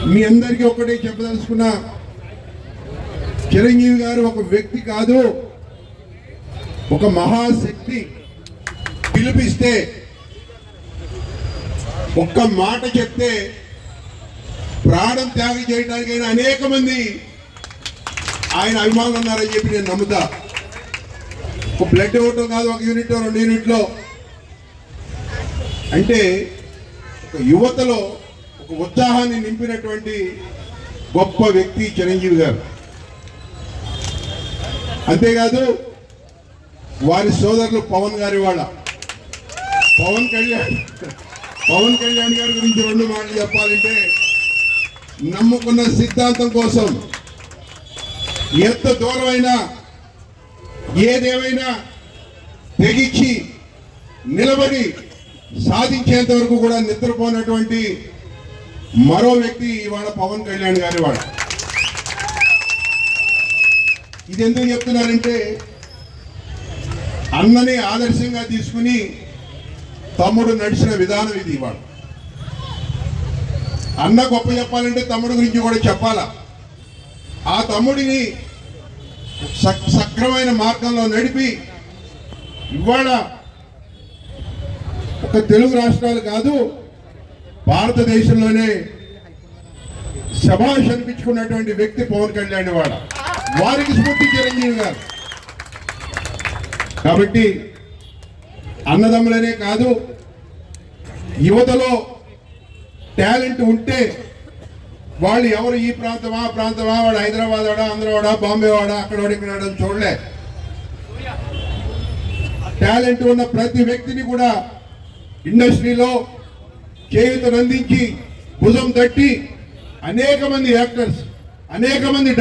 మీ అందరికీ ఒకటే చెప్పదలుచుకున్నా, చిరంజీవి గారు ఒక వ్యక్తి కాదు, ఒక మహాశక్తి. పిలిపిస్తే ఒక్క మాట చెప్తే ప్రాణం త్యాగం చేయడానికైనా అనేక మంది ఆయన అభిమానులు ఉన్నారని చెప్పి నేను నమ్ముతా. ఒక బ్లడ్ ఇవ్వటం కాదు, ఒక యూనిట్ 2 యూనిట్లో. అంటే ఒక యువతలో ఒక ఉత్సాహాన్ని నింపినటువంటి గొప్ప వ్యక్తి చిరంజీవి గారు. అంతేకాదు వారి సోదరులు పవన్ గారి వాళ్ళ పవన్ కళ్యాణ్ గారి గురించి 2 మాటలు చెప్పాలంటే, నమ్ముకున్న సిద్ధాంతం కోసం ఎంత దూరమైనా ఏదేమైనా తెగించి నిలబడి సాధించేంత వరకు కూడా నిద్రపోయినటువంటి మరో వ్యక్తి ఇవాళ పవన్ కళ్యాణ్ గారి వాడ. ఇది ఎందుకు చెప్తున్నారంటే, అన్నని ఆదర్శంగా తీసుకుని తమ్ముడు నడిచిన విధానం ఇది. ఇవాళ అన్న గొప్ప చెప్పాలంటే తమ్ముడు గురించి కూడా చెప్పాలా. ఆ తమ్ముడిని సక్రమైన మార్గంలో నడిపి ఇవాళ ఒక తెలుగు రాష్ట్రాలు కాదు, భారతదేశంలోనే శభాష్ అనిపించుకున్నటువంటి వ్యక్తి పవన్ కళ్యాణ్ వాడ. వారికి స్ఫూర్తి చిరంజీవి గారు. కాబట్టి అన్నదమ్ములనే కాదు, యువతలో టాలెంట్ ఉంటే వాళ్ళు ఎవరు ఈ ప్రాంతమా ఆ ప్రాంతమా, వాడు హైదరాబాద్ వాడా, ఆంధ్రవాడా, బాంబే వాడా, అక్కడ ఇక్కడ చూడలే. టాలెంట్ ఉన్న ప్రతి వ్యక్తిని కూడా ఇండస్ట్రీలో చేయూతనందించి భుజం తట్టి అనేక మంది యాక్టర్స్, అనేక మంది